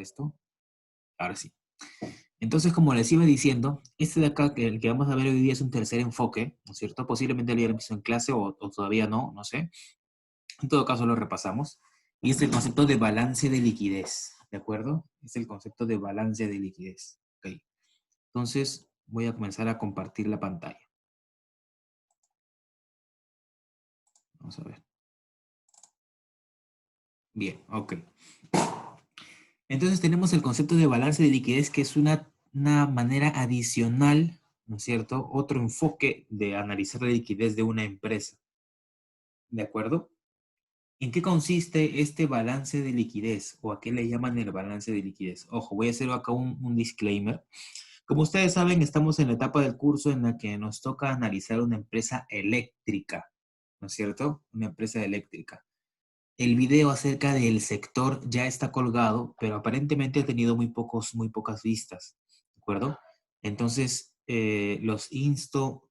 esto. Ahora sí. Entonces, como les iba diciendo, este de acá, que el que vamos a ver hoy día es un tercer enfoque, ¿no es cierto? Posiblemente lo hayan visto en clase o todavía no sé. En todo caso lo repasamos. Y es el concepto de balance de liquidez, ¿de acuerdo? Es el concepto de balance de liquidez. Ok. Entonces, voy a comenzar a compartir la pantalla. Vamos a ver. Bien, ok. Entonces tenemos el concepto de balance de liquidez, que es una manera adicional, ¿no es cierto? Otro enfoque de analizar la liquidez de una empresa. ¿De acuerdo? ¿En qué consiste este balance de liquidez? ¿O a qué le llaman el balance de liquidez? Ojo, voy a hacer acá un disclaimer. Como ustedes saben, estamos en la etapa del curso en la que nos toca analizar una empresa eléctrica, ¿no es cierto? Una empresa eléctrica. El video acerca del sector ya está colgado, pero aparentemente ha tenido muy pocas vistas, ¿de acuerdo? Entonces, los insto,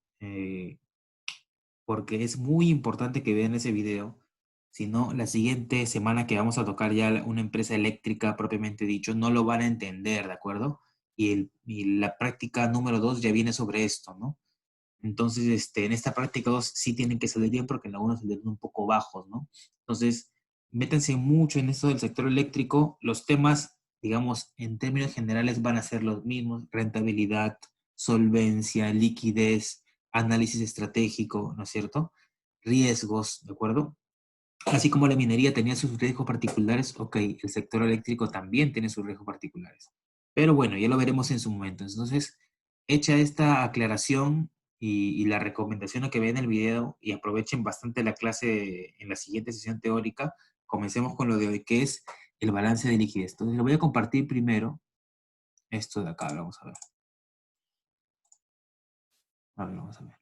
porque es muy importante que vean ese video. Si no, la siguiente semana que vamos a tocar ya una empresa eléctrica propiamente dicho, no lo van a entender, ¿de acuerdo? Y la práctica número 2 ya viene sobre esto, ¿no? Entonces, en esta práctica 2 sí tienen que salir bien porque en la 1 salieron un poco bajos, ¿no? Entonces, métanse mucho en esto del sector eléctrico. Los temas, digamos, en términos generales van a ser los mismos: rentabilidad, solvencia, liquidez, análisis estratégico, ¿no es cierto? Riesgos, ¿de acuerdo? Así como la minería tenía sus riesgos particulares, ok, el sector eléctrico también tiene sus riesgos particulares. Pero bueno, ya lo veremos en su momento. Entonces, hecha esta aclaración y la recomendación a que vean el video y aprovechen bastante la clase en la siguiente sesión teórica, comencemos con lo de hoy, que es el balance de liquidez. Entonces, lo voy a compartir primero. Esto de acá, vamos a ver. A ver, vamos a ver.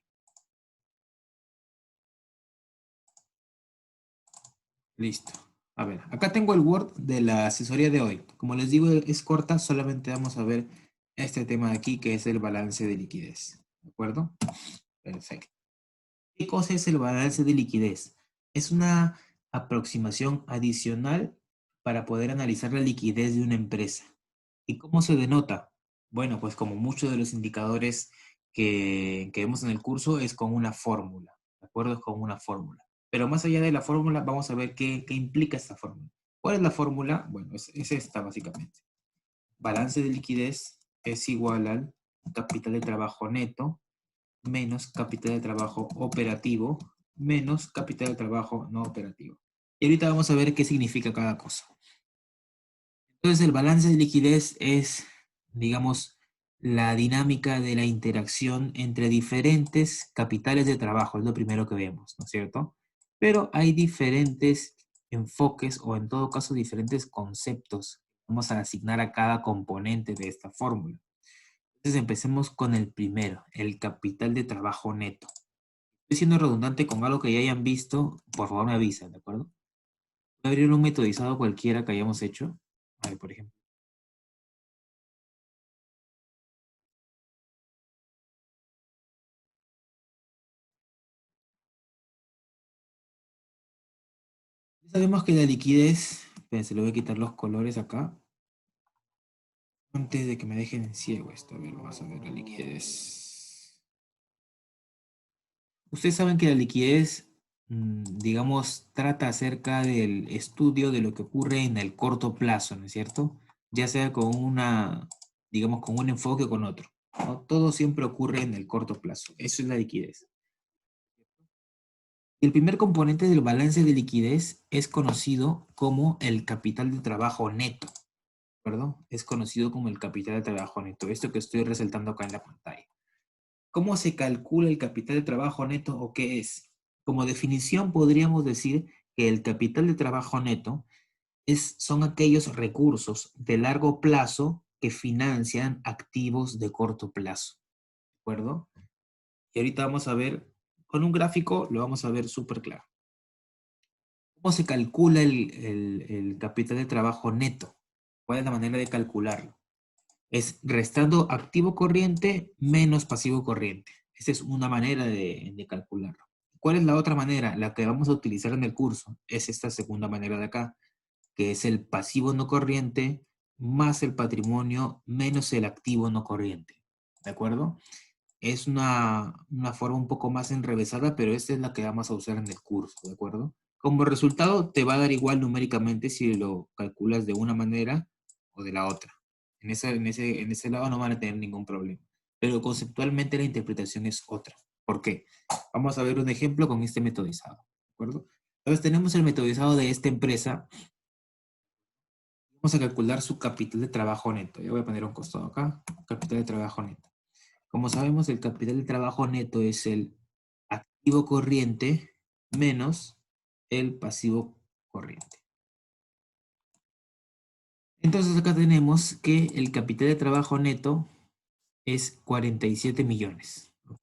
Listo. A ver, acá tengo el Word de la asesoría de hoy. Como les digo, es corta, solamente vamos a ver este tema de aquí, que es el balance de liquidez. ¿De acuerdo? Perfecto. ¿Qué cosa es el balance de liquidez? Es una aproximación adicional para poder analizar la liquidez de una empresa. ¿Y cómo se denota? Bueno, pues como muchos de los indicadores que vemos en el curso, es con una fórmula. ¿De acuerdo? Es con una fórmula. Pero más allá de la fórmula, vamos a ver qué implica esta fórmula. ¿Cuál es la fórmula? Bueno, es esta básicamente. Balance de liquidez es igual al capital de trabajo neto menos capital de trabajo operativo menos capital de trabajo no operativo. Y ahorita vamos a ver qué significa cada cosa. Entonces, el balance de liquidez es, digamos, la dinámica de la interacción entre diferentes capitales de trabajo, es lo primero que vemos, ¿no es cierto? Pero hay diferentes enfoques o en todo caso diferentes conceptos que vamos a asignar a cada componente de esta fórmula. Entonces empecemos con el primero, el capital de trabajo neto. Estoy siendo redundante con algo que ya hayan visto, por favor me avisan, ¿de acuerdo? Voy a abrir un metodizado cualquiera que hayamos hecho. A ver, por ejemplo. Sabemos que la liquidez, espérense, le voy a quitar los colores acá, antes de que me dejen en ciego esto. A ver, vamos a ver la liquidez. Ustedes saben que la liquidez, digamos, trata acerca del estudio de lo que ocurre en el corto plazo, ¿no es cierto? Ya sea con digamos, con un enfoque o con otro, ¿no? Todo siempre ocurre en el corto plazo. Eso es la liquidez. El primer componente del balance de liquidez es conocido como el capital de trabajo neto, ¿perdón? Es conocido como el capital de trabajo neto, esto que estoy resaltando acá en la pantalla. ¿Cómo se calcula el capital de trabajo neto o qué es? Como definición podríamos decir que el capital de trabajo neto son aquellos recursos de largo plazo que financian activos de corto plazo, ¿de acuerdo? Y ahorita vamos a ver, con un gráfico lo vamos a ver súper claro. ¿Cómo se calcula el capital de trabajo neto? ¿Cuál es la manera de calcularlo? Es restando activo corriente menos pasivo corriente. Esa es una manera de calcularlo. ¿Cuál es la otra manera? La que vamos a utilizar en el curso es esta segunda manera de acá, que es el pasivo no corriente más el patrimonio menos el activo no corriente. ¿De acuerdo? Es una forma un poco más enrevesada, pero esta es la que vamos a usar en el curso, ¿de acuerdo? Como resultado te va a dar igual numéricamente si lo calculas de una manera o de la otra. En ese lado no van a tener ningún problema. Pero conceptualmente la interpretación es otra. ¿Por qué? Vamos a ver un ejemplo con este metodizado, ¿de acuerdo? Entonces tenemos el metodizado de esta empresa. Vamos a calcular su capital de trabajo neto. Ya voy a poner un costado acá. Capital de trabajo neto. Como sabemos, el capital de trabajo neto es el activo corriente menos el pasivo corriente. Entonces acá tenemos que el capital de trabajo neto es 47 millones. ¿Ok?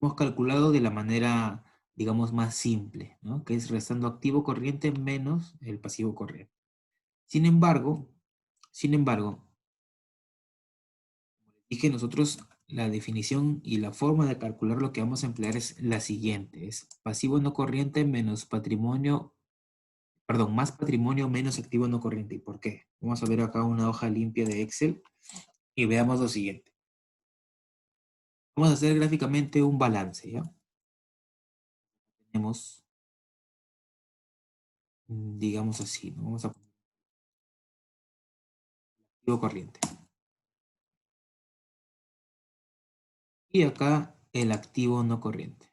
Hemos calculado de la manera, digamos, más simple, ¿no? Que es restando activo corriente menos el pasivo corriente. Sin embargo, dije nosotros la definición y la forma de calcular lo que vamos a emplear es la siguiente. Es pasivo no corriente menos patrimonio, perdón, más patrimonio menos activo no corriente. ¿Y por qué? Vamos a ver acá una hoja limpia de Excel y veamos lo siguiente. Vamos a hacer gráficamente un balance, ¿ya? Tenemos, digamos así, ¿no? Vamos a poner activo corriente. Y acá el activo no corriente.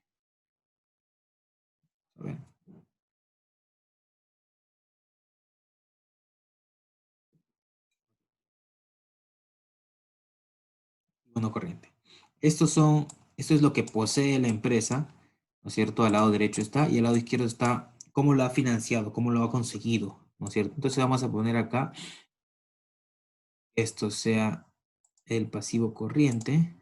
A ver, activo no corriente. Esto es lo que posee la empresa, ¿no es cierto? Al lado derecho está y al lado izquierdo está cómo lo ha financiado, cómo lo ha conseguido, ¿no es cierto? Entonces vamos a poner acá, esto sea el pasivo corriente,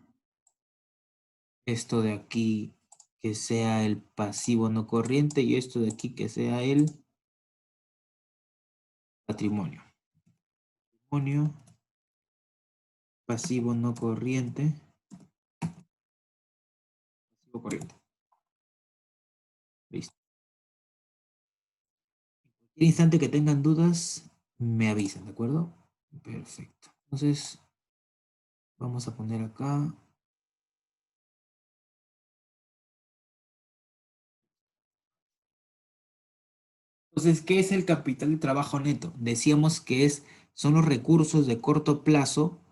esto de aquí que sea el pasivo no corriente y esto de aquí que sea el patrimonio. Patrimonio, pasivo no corriente, pasivo corriente. Listo. En cualquier instante que tengan dudas, me avisan, ¿de acuerdo? Perfecto. Entonces, vamos a poner acá. Entonces, ¿qué es el capital de trabajo neto? Decíamos que son los recursos de corto plazo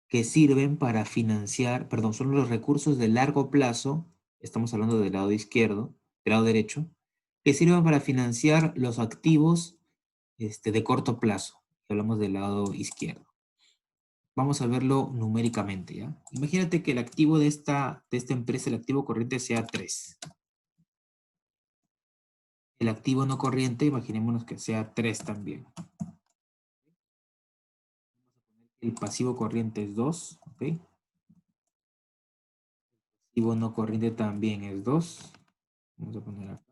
que sirven para financiar, perdón, son los recursos de largo plazo, estamos hablando del lado izquierdo, del lado derecho, que sirven para financiar los activos de corto plazo. Hablamos del lado izquierdo. Vamos a verlo numéricamente, ¿ya? Imagínate que el activo de esta empresa, el activo corriente sea 3. El activo no corriente, imaginémonos que sea 3 también. El pasivo corriente es 2, ¿ok? El pasivo no corriente también es 2. Vamos a poner acá.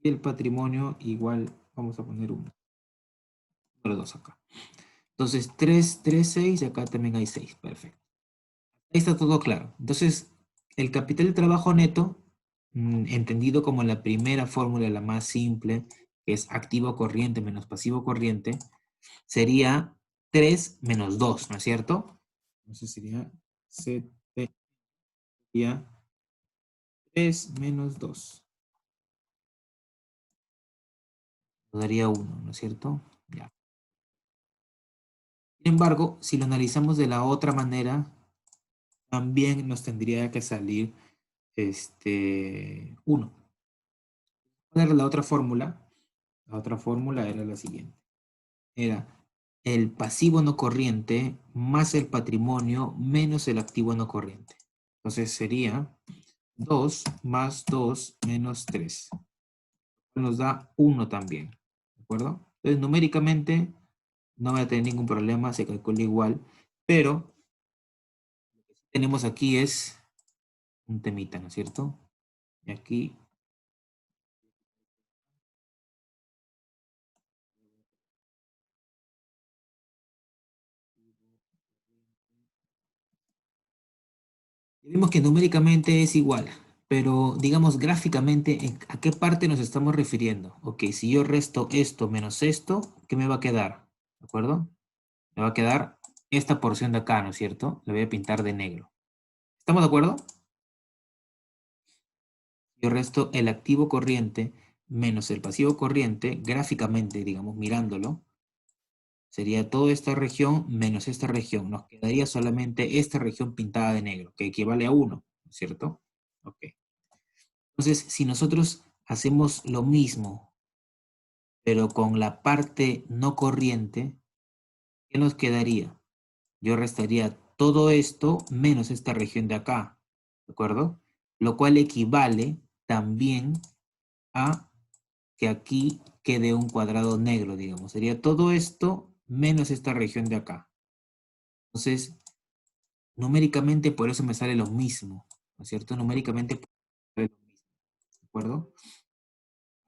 Y el patrimonio igual, vamos a poner 1. Número 2 acá. Entonces 3, 3, 6 y acá también hay 6. Perfecto. Ahí está todo claro. Entonces, el capital de trabajo neto, entendido como la primera fórmula, la más simple, que es activo corriente menos pasivo corriente, sería 3 menos 2, ¿no es cierto? Entonces sería sería 3 menos 2. Nos daría 1, ¿no es cierto? Ya. Sin embargo, si lo analizamos de la otra manera, también nos tendría que salir 1. ¿Cuál era la otra fórmula? La otra fórmula era la siguiente. Era el pasivo no corriente más el patrimonio menos el activo no corriente. Entonces sería 2 más 2 menos 3. Nos da 1 también. ¿De acuerdo? Entonces numéricamente no va a tener ningún problema, se calcula igual, pero lo que tenemos aquí es un temita, ¿no es cierto? Y aquí vimos que numéricamente es igual, pero digamos gráficamente, ¿a qué parte nos estamos refiriendo? Ok, si yo resto esto menos esto, ¿qué me va a quedar? ¿De acuerdo? Me va a quedar esta porción de acá, ¿no es cierto? La voy a pintar de negro. ¿Estamos de acuerdo? Yo resto el activo corriente menos el pasivo corriente, gráficamente, digamos, mirándolo, sería toda esta región menos esta región. Nos quedaría solamente esta región pintada de negro, que equivale a 1, ¿no es cierto? Ok. Entonces, si nosotros hacemos lo mismo, pero con la parte no corriente, ¿qué nos quedaría? Yo restaría todo esto menos esta región de acá, ¿de acuerdo? Lo cual equivale también a que aquí quede un cuadrado negro, digamos. Sería todo esto menos esta región de acá. Entonces, numéricamente por eso me sale lo mismo, ¿no es cierto? Numéricamente por eso me sale lo mismo, ¿de acuerdo?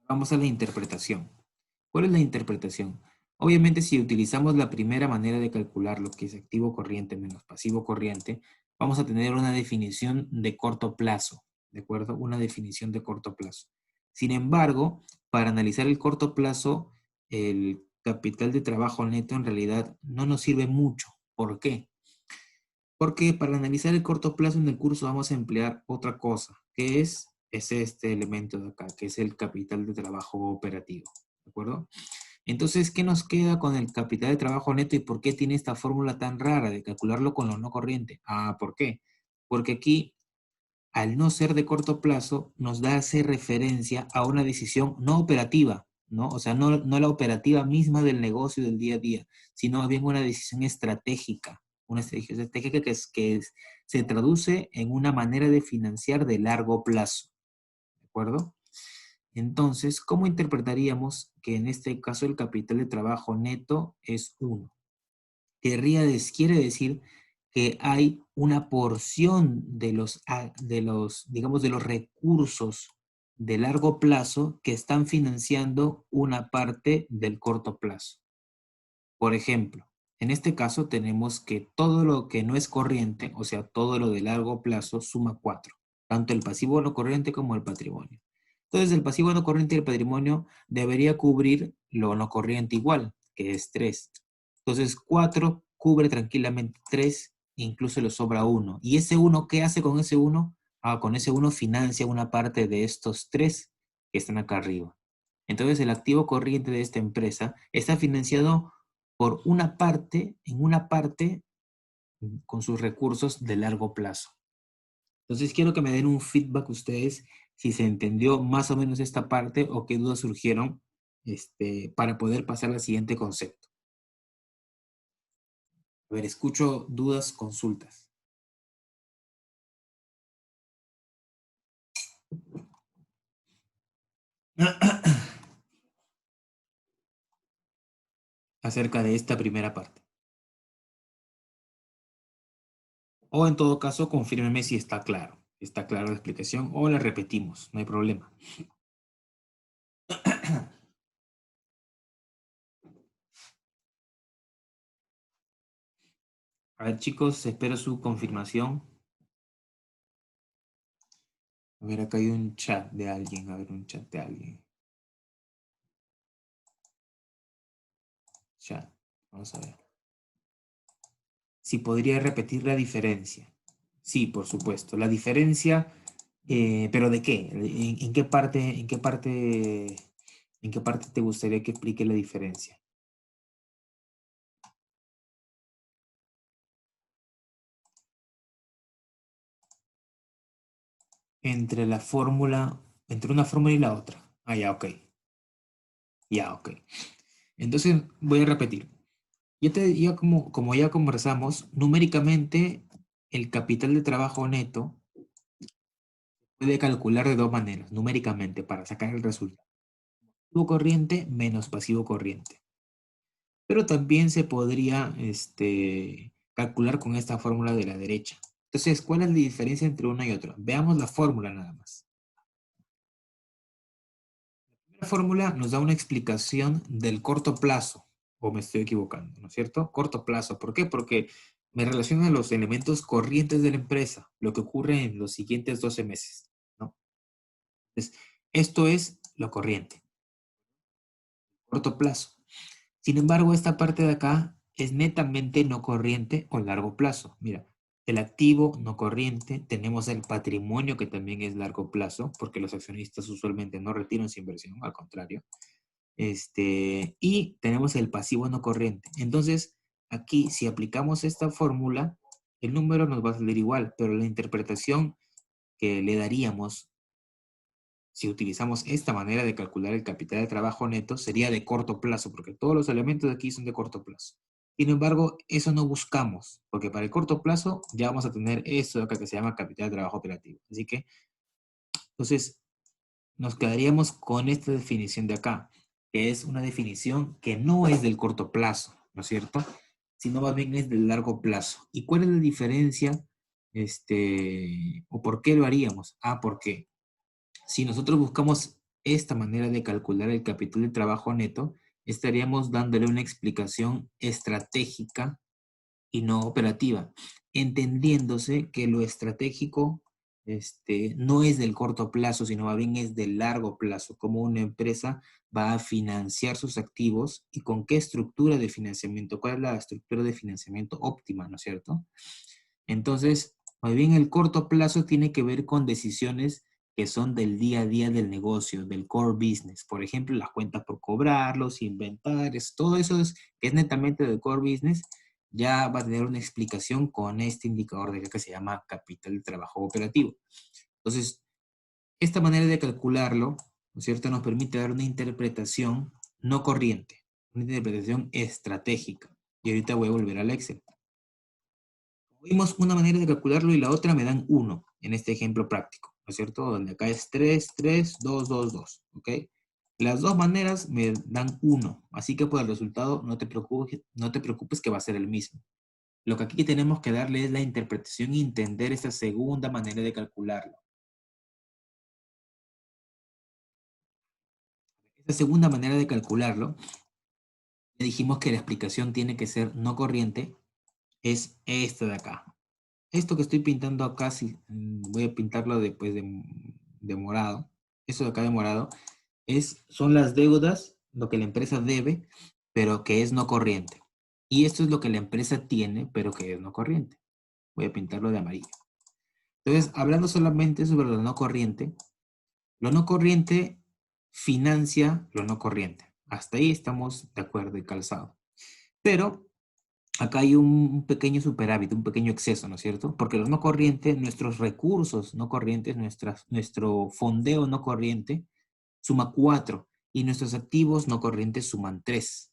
Vamos a la interpretación. ¿Cuál es la interpretación? Obviamente, si utilizamos la primera manera de calcular lo que es activo corriente menos pasivo corriente, vamos a tener una definición de corto plazo, ¿de acuerdo? Una definición de corto plazo. Sin embargo, para analizar el corto plazo, el capital de trabajo neto en realidad no nos sirve mucho. ¿Por qué? Porque para analizar el corto plazo en el curso vamos a emplear otra cosa, que es este elemento de acá, que es el capital de trabajo operativo. ¿De acuerdo? Entonces, ¿qué nos queda con el capital de trabajo neto y por qué tiene esta fórmula tan rara de calcularlo con lo no corriente? Ah, ¿por qué? Porque aquí, al no ser de corto plazo, nos da hacer referencia a una decisión no operativa, ¿no? O sea, no la operativa misma del negocio del día a día, sino bien una decisión estratégica. Una estrategia estratégica se traduce en una manera de financiar de largo plazo. ¿De acuerdo? Entonces, ¿cómo interpretaríamos que en este caso el capital de trabajo neto es 1? Quiere decir que hay una porción digamos, de los recursos de largo plazo que están financiando una parte del corto plazo. Por ejemplo, en este caso tenemos que todo lo que no es corriente, o sea, todo lo de largo plazo, suma 4, tanto el pasivo no corriente como el patrimonio. Entonces, el pasivo no corriente y el patrimonio debería cubrir lo no corriente igual, que es 3. Entonces, 4 cubre tranquilamente 3, incluso le sobra 1. ¿Y ese 1 qué hace con ese 1? Ah, con ese 1 financia una parte de estos 3 que están acá arriba. Entonces, el activo corriente de esta empresa está financiado por una parte, en una parte, con sus recursos de largo plazo. Entonces quiero que me den un feedback ustedes si se entendió más o menos esta parte o qué dudas surgieron para poder pasar al siguiente concepto. A ver, escucho dudas, consultas. Acerca de esta primera parte. O en todo caso, confírmeme si está claro. Está clara la explicación o la repetimos, no hay problema. A ver, chicos, espero su confirmación. A ver, acá hay un chat de alguien. A ver, un chat de alguien. Chat. Vamos a ver. Si podría repetir la diferencia. Sí, por supuesto. La diferencia, pero ¿de qué? En qué parte te gustaría que explique la diferencia? Entre la fórmula, entre una fórmula y la otra. Ah, ya, ok. Ya, ok. Entonces voy a repetir. Como ya conversamos, numéricamente el capital de trabajo neto puede calcular de dos maneras, numéricamente, para sacar el resultado. Pasivo corriente menos pasivo corriente. Pero también se podría calcular con esta fórmula de la derecha. Entonces, ¿cuál es la diferencia entre una y otra? Veamos la fórmula nada más. La fórmula nos da una explicación del corto plazo, o me estoy equivocando, ¿no es cierto? Corto plazo, ¿por qué? Porque me relaciona a los elementos corrientes de la empresa, lo que ocurre en los siguientes 12 meses, ¿no? Entonces, esto es lo corriente, corto plazo. Sin embargo, esta parte de acá es netamente no corriente o largo plazo. Mira, el activo no corriente, tenemos el patrimonio que también es largo plazo, porque los accionistas usualmente no retiran su inversión, al contrario. Y tenemos el pasivo no corriente. Entonces, aquí, si aplicamos esta fórmula, el número nos va a salir igual, pero la interpretación que le daríamos si utilizamos esta manera de calcular el capital de trabajo neto, sería de corto plazo, porque todos los elementos de aquí son de corto plazo. Sin embargo, eso no buscamos, porque para el corto plazo ya vamos a tener esto de acá que se llama capital de trabajo operativo. Así que, entonces, nos quedaríamos con esta definición de acá, que es una definición que no es del corto plazo, ¿no es cierto? Sino más bien es del largo plazo. ¿Y cuál es la diferencia? O por qué lo haríamos? Porque si nosotros buscamos esta manera de calcular el capital de trabajo neto, estaríamos dándole una explicación estratégica y no operativa, entendiéndose que lo estratégico no es del corto plazo, sino más bien es del largo plazo, como una empresa va a financiar sus activos y con qué estructura de financiamiento, cuál es la estructura de financiamiento óptima, ¿no es cierto? Entonces, más bien el corto plazo tiene que ver con decisiones que son del día a día del negocio, del core business. Por ejemplo, las cuentas por cobrar, los inventarios, todo eso que es netamente del core business, ya va a tener una explicación con este indicador de acá que se llama capital de trabajo operativo. Entonces, esta manera de calcularlo, ¿no es cierto?, nos permite dar una interpretación no corriente, una interpretación estratégica. Y ahorita voy a volver al Excel. Vimos una manera de calcularlo y la otra me dan 1 en este ejemplo práctico, ¿no es cierto? Donde acá es 3, 3, 2, 2, 2, ¿ok? Las dos maneras me dan 1, así que por el resultado no te preocupes que va a ser el mismo. Lo que aquí tenemos que darle es la interpretación y entender esta segunda manera de calcularlo. Esta segunda manera de calcularlo, ya dijimos que la explicación tiene que ser no corriente, es esta de acá. Esto que estoy pintando acá, sí, voy a pintarlo después de morado. Eso de acá de morado son las deudas, lo que la empresa debe, pero que es no corriente. Y esto es lo que la empresa tiene, pero que es no corriente. Voy a pintarlo de amarillo. Entonces, hablando solamente sobre lo no corriente financia lo no corriente. Hasta ahí estamos de acuerdo y calzado. Pero acá hay un pequeño superávit, un pequeño exceso, ¿no es cierto? Porque los no corrientes, nuestros recursos no corrientes, nuestro fondeo no corriente suma 4 y nuestros activos no corrientes suman 3.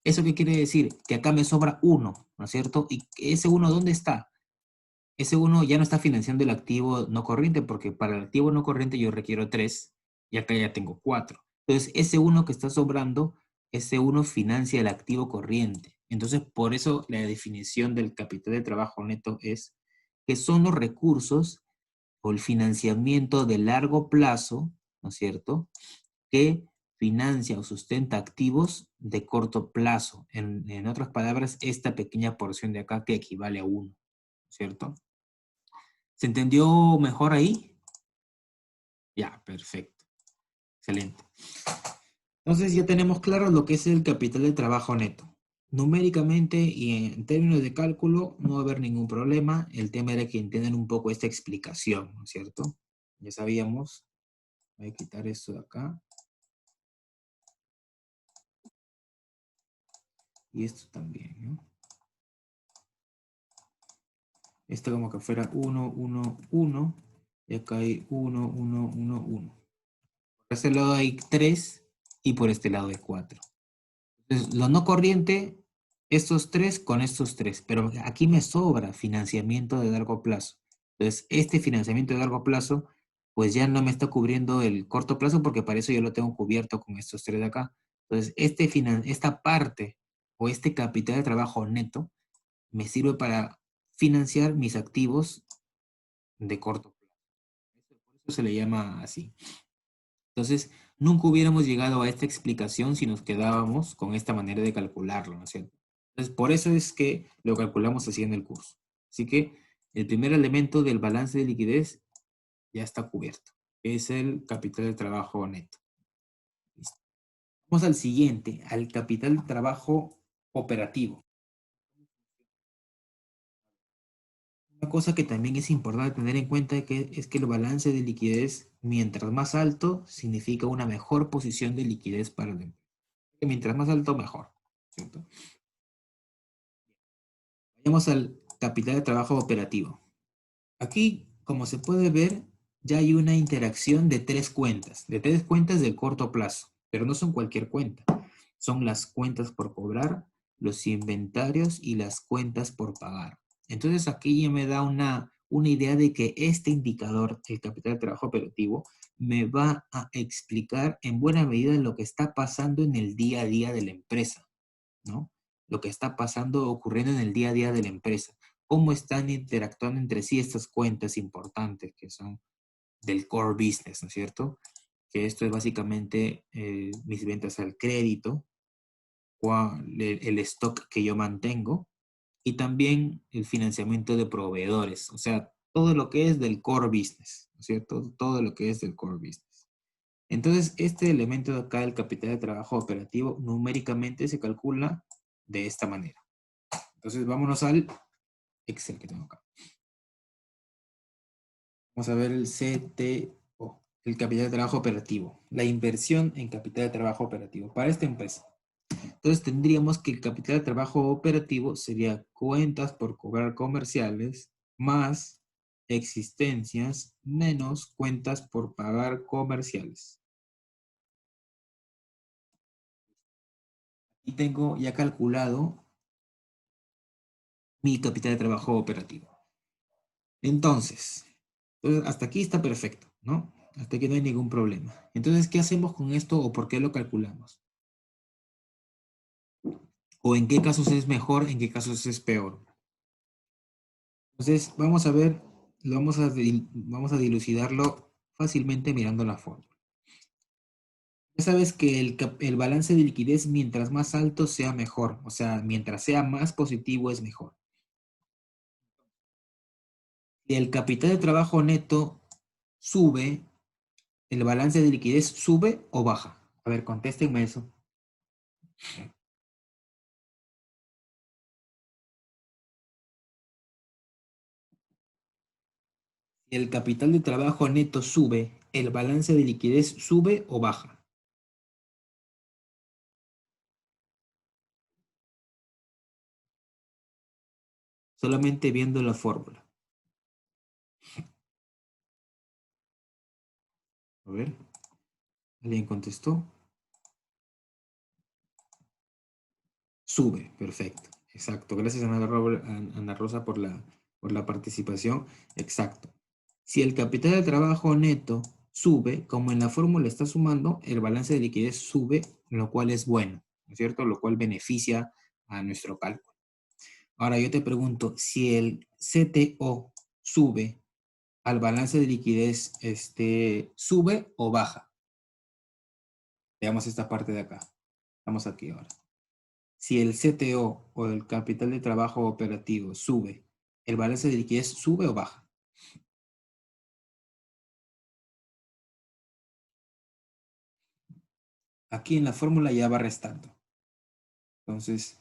¿Eso qué quiere decir? Que acá me sobra 1, ¿no es cierto? ¿Y ese 1 dónde está? Ese 1 ya no está financiando el activo no corriente porque para el activo no corriente yo requiero 3 y acá ya tengo 4. Entonces, ese 1 que está sobrando, ese 1 financia el activo corriente. Entonces, por eso la definición del capital de trabajo neto es que son los recursos o el financiamiento de largo plazo, ¿no es cierto?, que financia o sustenta activos de corto plazo. En otras palabras, esta pequeña porción de acá que equivale a 1, ¿cierto? ¿Se entendió mejor ahí? Ya, perfecto. Excelente. Entonces ya tenemos claro lo que es el capital de trabajo neto. Numéricamente y en términos de cálculo no va a haber ningún problema. El tema era que entiendan un poco esta explicación, ¿no es cierto? Ya sabíamos. Voy a quitar esto de acá. Y esto también, ¿no? Esto como que fuera 1, 1, 1. Y acá hay 1, 1, 1, 1. Por este lado hay 3 y por este lado hay 4. Entonces, lo no corriente, estos 3 con estos 3. Pero aquí me sobra financiamiento de largo plazo. Entonces, este financiamiento de largo plazo, pues ya no me está cubriendo el corto plazo porque para eso yo lo tengo cubierto con estos 3 de acá. Entonces, esta parte o este capital de trabajo neto me sirve para financiar mis activos de corto plazo. Por eso se le llama así. Entonces, nunca hubiéramos llegado a esta explicación si nos quedábamos con esta manera de calcularlo, ¿no es cierto? Entonces, por eso es que lo calculamos así en el curso. Así que el primer elemento del balance de liquidez ya está cubierto. Es el capital de trabajo neto. ¿Listo? Vamos al siguiente, al capital de trabajo operativo. Una cosa que también es importante tener en cuenta es que el balance de liquidez, mientras más alto, significa una mejor posición de liquidez para la empresa. Mientras más alto, mejor, ¿cierto? Vayamos al capital de trabajo operativo. Aquí, como se puede ver, ya hay una interacción de tres cuentas de corto plazo, pero no son cualquier cuenta. Son las cuentas por cobrar, los inventarios y las cuentas por pagar. Entonces aquí ya me da una idea de que este indicador, el capital de trabajo operativo, me va a explicar en buena medida lo que está pasando en el día a día de la empresa, ¿no? Lo que está pasando, ocurriendo en el día a día de la empresa. Cómo están interactuando entre sí estas cuentas importantes que son del core business, ¿no es cierto? Que esto es básicamente mis ventas al crédito, el stock que yo mantengo y también el financiamiento de proveedores, o sea, todo lo que es del core business, ¿no es cierto? Todo lo que es del core business. Entonces, este elemento de acá, el capital de trabajo operativo, numéricamente se calcula de esta manera. Entonces, vámonos al Excel que tengo acá. Vamos a ver el CTO, el capital de trabajo operativo, la inversión en capital de trabajo operativo para esta empresa. Entonces tendríamos que el capital de trabajo operativo sería cuentas por cobrar comerciales más existencias menos cuentas por pagar comerciales. Y tengo ya calculado mi capital de trabajo operativo. Entonces, hasta aquí está perfecto, ¿no? Hasta aquí no hay ningún problema. Entonces, ¿qué hacemos con esto o por qué lo calculamos? ¿O en qué casos es mejor, en qué casos es peor? Entonces, vamos a ver, vamos a dilucidarlo fácilmente mirando la fórmula. Ya sabes que el balance de liquidez, mientras más alto, sea mejor. O sea, mientras sea más positivo, es mejor. Si el capital de trabajo neto sube, ¿el balance de liquidez sube o baja? A ver, contéstenme eso. Si el capital de trabajo neto sube, ¿el balance de liquidez sube o baja? Solamente viendo la fórmula. A ver, ¿alguien contestó? Sube, perfecto. Exacto. Gracias, Ana Rosa, por la participación. Exacto. Si el capital de trabajo neto sube, como en la fórmula está sumando, el balance de liquidez sube, lo cual es bueno, ¿no es cierto? Lo cual beneficia a nuestro cálculo. Ahora yo te pregunto, si el CTO sube, al balance de liquidez, ¿sube o baja? Veamos esta parte de acá. Estamos aquí ahora. Si el CTO o el capital de trabajo operativo sube, ¿el balance de liquidez sube o baja? Aquí en la fórmula ya va restando. Entonces,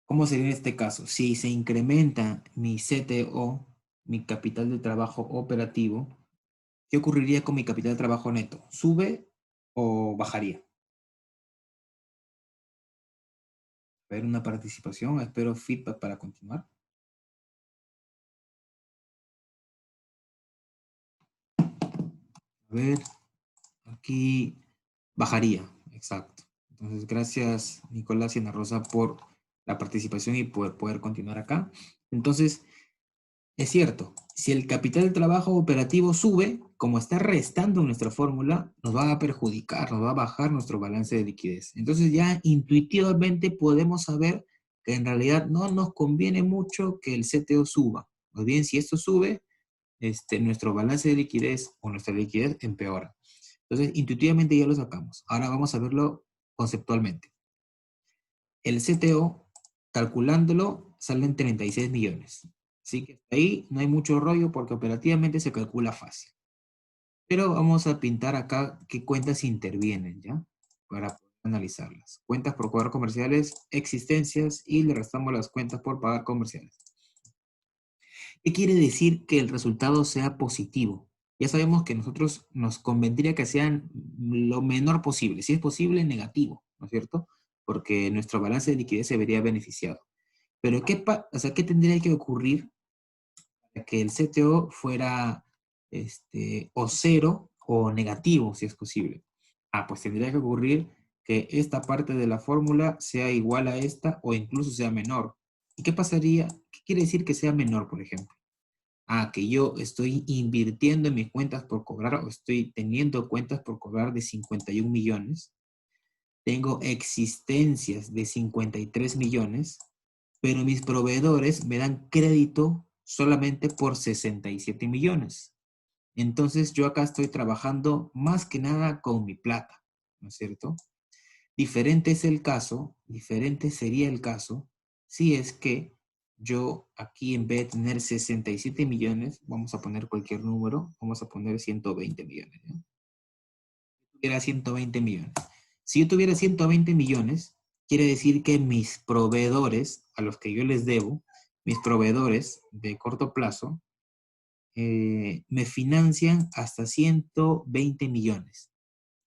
¿cómo sería en este caso? Si se incrementa mi CTO, mi capital de trabajo operativo, ¿qué ocurriría con mi capital de trabajo neto? ¿Sube o bajaría? A ver, una participación. Espero feedback para continuar. A ver, aquí bajaría, exacto. Entonces, gracias Nicolás y Ana Rosa por la participación y por poder continuar acá. Entonces, es cierto, si el capital de trabajo operativo sube, como está restando nuestra fórmula, nos va a perjudicar, nos va a bajar nuestro balance de liquidez. Entonces ya intuitivamente podemos saber que en realidad no nos conviene mucho que el CTO suba. Más bien, si esto sube, nuestro balance de liquidez o nuestra liquidez empeora. Entonces, intuitivamente ya lo sacamos. Ahora vamos a verlo conceptualmente. El CTO, calculándolo, salen 36 millones. Así que ahí no hay mucho rollo porque operativamente se calcula fácil. Pero vamos a pintar acá qué cuentas intervienen, ¿ya? Para Analizarlas. Cuentas por cobrar comerciales, existencias, y le restamos las cuentas por pagar comerciales. ¿Qué quiere decir que el resultado sea positivo? Ya sabemos que nosotros nos convendría que sean lo menor posible. Si es posible, negativo, ¿no es cierto? Porque nuestro balance de liquidez se vería beneficiado. Pero o sea, ¿qué tendría que ocurrir para que el CTO fuera o cero o negativo, si es posible? Ah, pues tendría que ocurrir que esta parte de la fórmula sea igual a esta o incluso sea menor. ¿Y qué pasaría? ¿Qué quiere decir que sea menor, por ejemplo? Ah, que yo estoy invirtiendo en mis cuentas por cobrar o estoy teniendo cuentas por cobrar de 51 millones. Tengo existencias de 53 millones, pero mis proveedores me dan crédito solamente por 67 millones. Entonces yo acá estoy trabajando más que nada con mi plata, ¿no es cierto? Diferente es el caso, diferente sería el caso si es que yo aquí en vez de tener 67 millones, vamos a poner cualquier número, vamos a poner 120 millones, ¿no? Tuviera 120 millones. Si yo tuviera 120 millones, quiere decir que mis proveedores, a los que yo les debo, mis proveedores de corto plazo, me financian hasta 120 millones,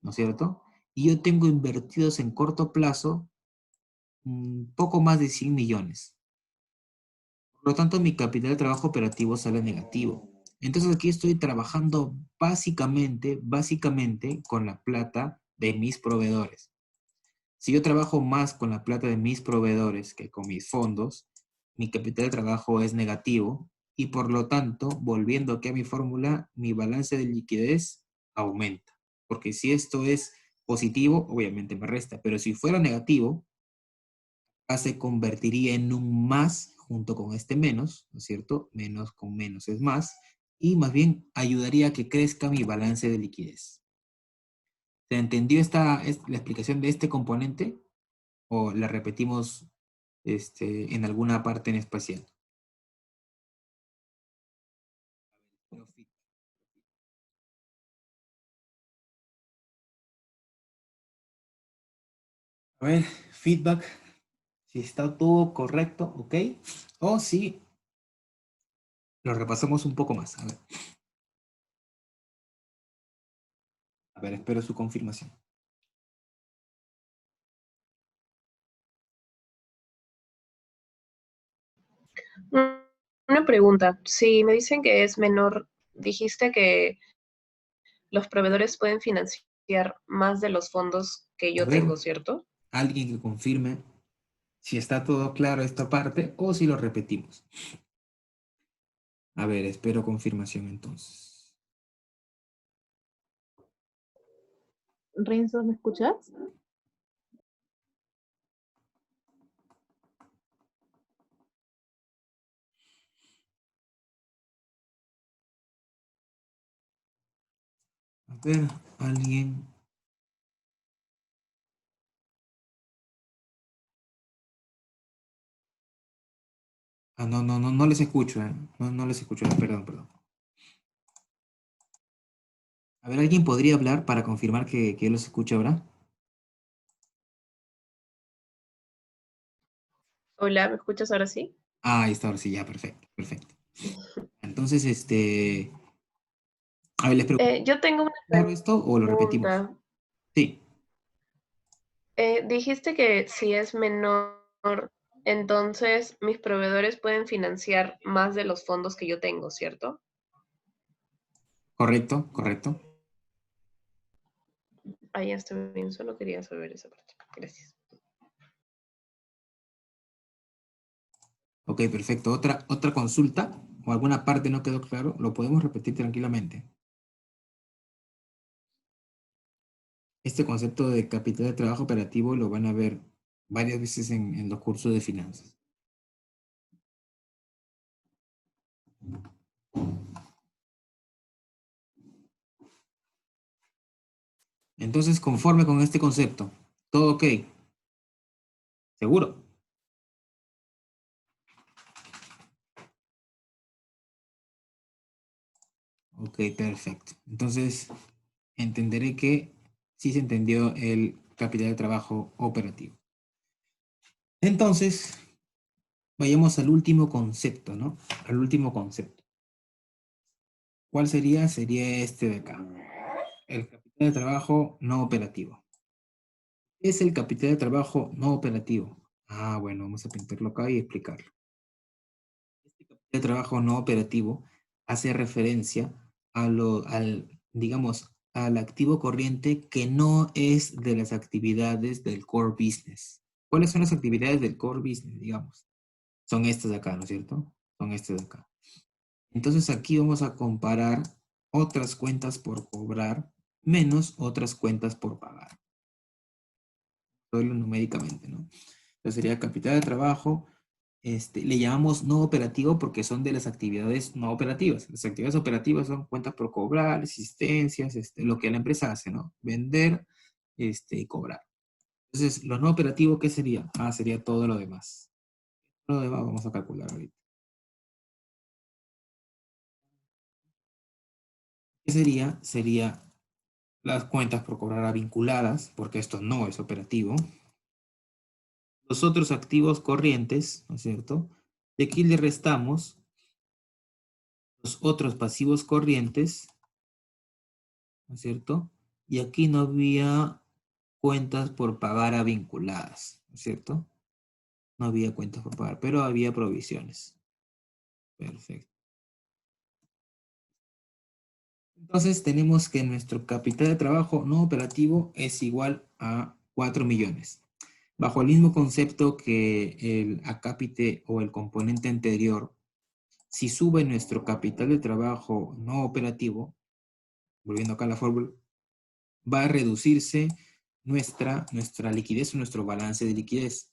¿no es cierto? Y yo tengo invertidos en corto plazo poco más de 100 millones. Por lo tanto, mi capital de trabajo operativo sale negativo. Entonces aquí estoy trabajando básicamente con la plata de mis proveedores. Si yo trabajo más con la plata de mis proveedores que con mis fondos, mi capital de trabajo es negativo y por lo tanto, volviendo aquí a mi fórmula, mi balance de liquidez aumenta. Porque si esto es positivo, obviamente me resta, pero si fuera negativo, se convertiría en un más junto con este menos, ¿no es cierto? Menos con menos es más, y más bien ayudaría a que crezca mi balance de liquidez. ¿Se entendió la explicación de este componente? ¿O la repetimos en alguna parte en especial? A ver, feedback, si está todo correcto, ¿ok? O si lo repasamos un poco más. A ver, espero su confirmación. Una pregunta. Si me dicen que es menor, dijiste que los proveedores pueden financiar más de los fondos que A yo ver, tengo, ¿cierto? alguien que confirme si está todo claro esta parte o si lo repetimos. A ver, espero confirmación entonces. Renzo, ¿me escuchas? A ver, alguien. Ah, no les escucho, ¿eh? No les escucho, perdón. A ver, ¿alguien podría hablar para confirmar que los escucha ahora? Hola, ¿me escuchas ahora sí? Ah, ahí está, ahora sí, ya, perfecto. Entonces, a ver, ¿les pregunto Yo tengo claro una esto o lo repetimos? pregunta. Sí, Dijiste que si es menor, entonces mis proveedores pueden financiar más de los fondos que yo tengo, ¿cierto? correcto. Ahí está bien, solo quería saber esa parte. Gracias. Ok, perfecto. Otra consulta o alguna parte no quedó claro, lo podemos repetir tranquilamente. Este concepto de capital de trabajo operativo lo van a ver varias veces en los cursos de finanzas. Entonces, conforme con este concepto, todo ok, seguro. Ok, perfecto. Entonces, entenderé que sí se entendió el capital de trabajo operativo. Entonces, vayamos al último concepto, ¿no? Al último concepto. ¿Cuál sería? Sería este de acá. El capital de trabajo no operativo. ¿Qué es el capital de trabajo no operativo? Ah, bueno, vamos a pintarlo acá y explicarlo. Este capital de trabajo no operativo hace referencia digamos, al activo corriente que no es de las actividades del core business. ¿Cuáles son las actividades del core business, digamos? Son estas de acá, ¿no es cierto? Son estas de acá. Entonces aquí vamos a comparar otras cuentas por cobrar menos otras cuentas por pagar. Todo numéricamente, ¿no? Entonces sería capital de trabajo, le llamamos no operativo porque son de las actividades no operativas. Las actividades operativas son cuentas por cobrar, asistencias, lo que la empresa hace, ¿no? Vender, y cobrar. Entonces, lo no operativo, ¿qué sería? Ah, sería todo lo demás. Todo lo demás vamos a calcular ahorita. ¿Qué sería? Sería las cuentas por cobrar vinculadas, porque esto no es operativo. Los otros activos corrientes, ¿no es cierto? Y aquí le restamos los otros pasivos corrientes, ¿no es cierto? Y aquí no había cuentas por pagar a vinculadas, ¿no es cierto? No había cuentas por pagar, pero había provisiones. Perfecto. Entonces tenemos que nuestro capital de trabajo no operativo es igual a 4 millones. Bajo el mismo concepto que el acápite o el componente anterior, si sube nuestro capital de trabajo no operativo, volviendo acá a la fórmula, va a reducirse nuestra liquidez o nuestro balance de liquidez.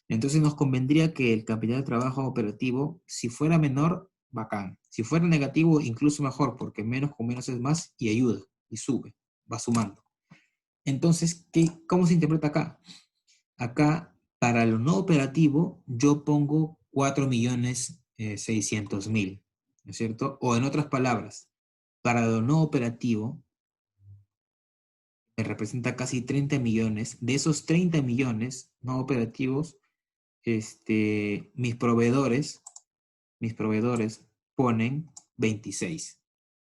Entonces nos convendría que el capital de trabajo operativo, si fuera menor, bacán. Si fuera negativo, incluso mejor, porque menos con menos es más y ayuda, y sube, va sumando. Entonces, ¿cómo se interpreta acá? Acá, para lo no operativo, yo pongo 4.600.000, ¿no es cierto? O en otras palabras, para lo no operativo, me representa casi 30 millones. De esos 30 millones no operativos, mis proveedores ponen 26.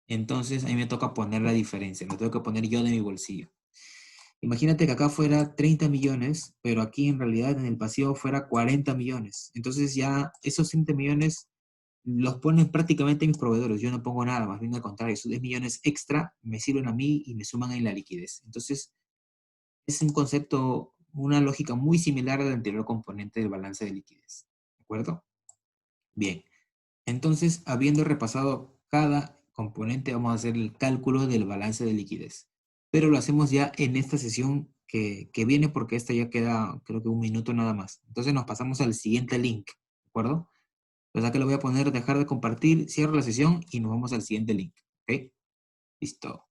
Entonces, a mí me toca poner la diferencia, lo tengo que poner yo de mi bolsillo. Imagínate que acá fuera 30 millones, pero aquí en realidad en el pasivo fuera 40 millones. Entonces ya esos 30 millones los ponen prácticamente mis proveedores. Yo no pongo nada, más bien al contrario. Esos 10 millones extra me sirven a mí y me suman en la liquidez. Entonces es un concepto, una lógica muy similar al anterior componente del balance de liquidez. ¿De acuerdo? Bien. Entonces, habiendo repasado cada componente, vamos a hacer el cálculo del balance de liquidez. Pero lo hacemos ya en esta sesión que viene porque esta ya queda, creo que un minuto nada más. Entonces nos pasamos al siguiente link, ¿de acuerdo? Pues acá le voy a poner dejar de compartir, cierro la sesión y nos vamos al siguiente link, ¿ok? Listo.